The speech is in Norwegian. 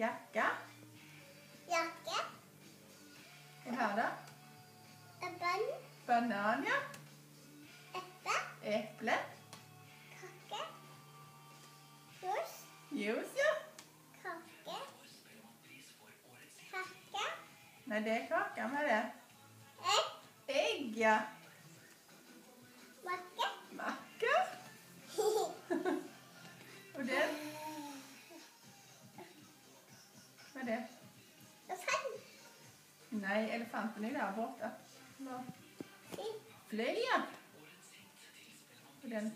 Jakke. Jakke. Og her da? Banan. Banan, ja. Eple. Eple. Kake. Jus. Juice, ja. Kake. Kake. Nei, det er kake med det. Egg. Egg, ja. Makke. Makke. Og det? Hva er det? Elefant. Nei, elefanten er der borte. Nå. Fy. Fly, ja. Og den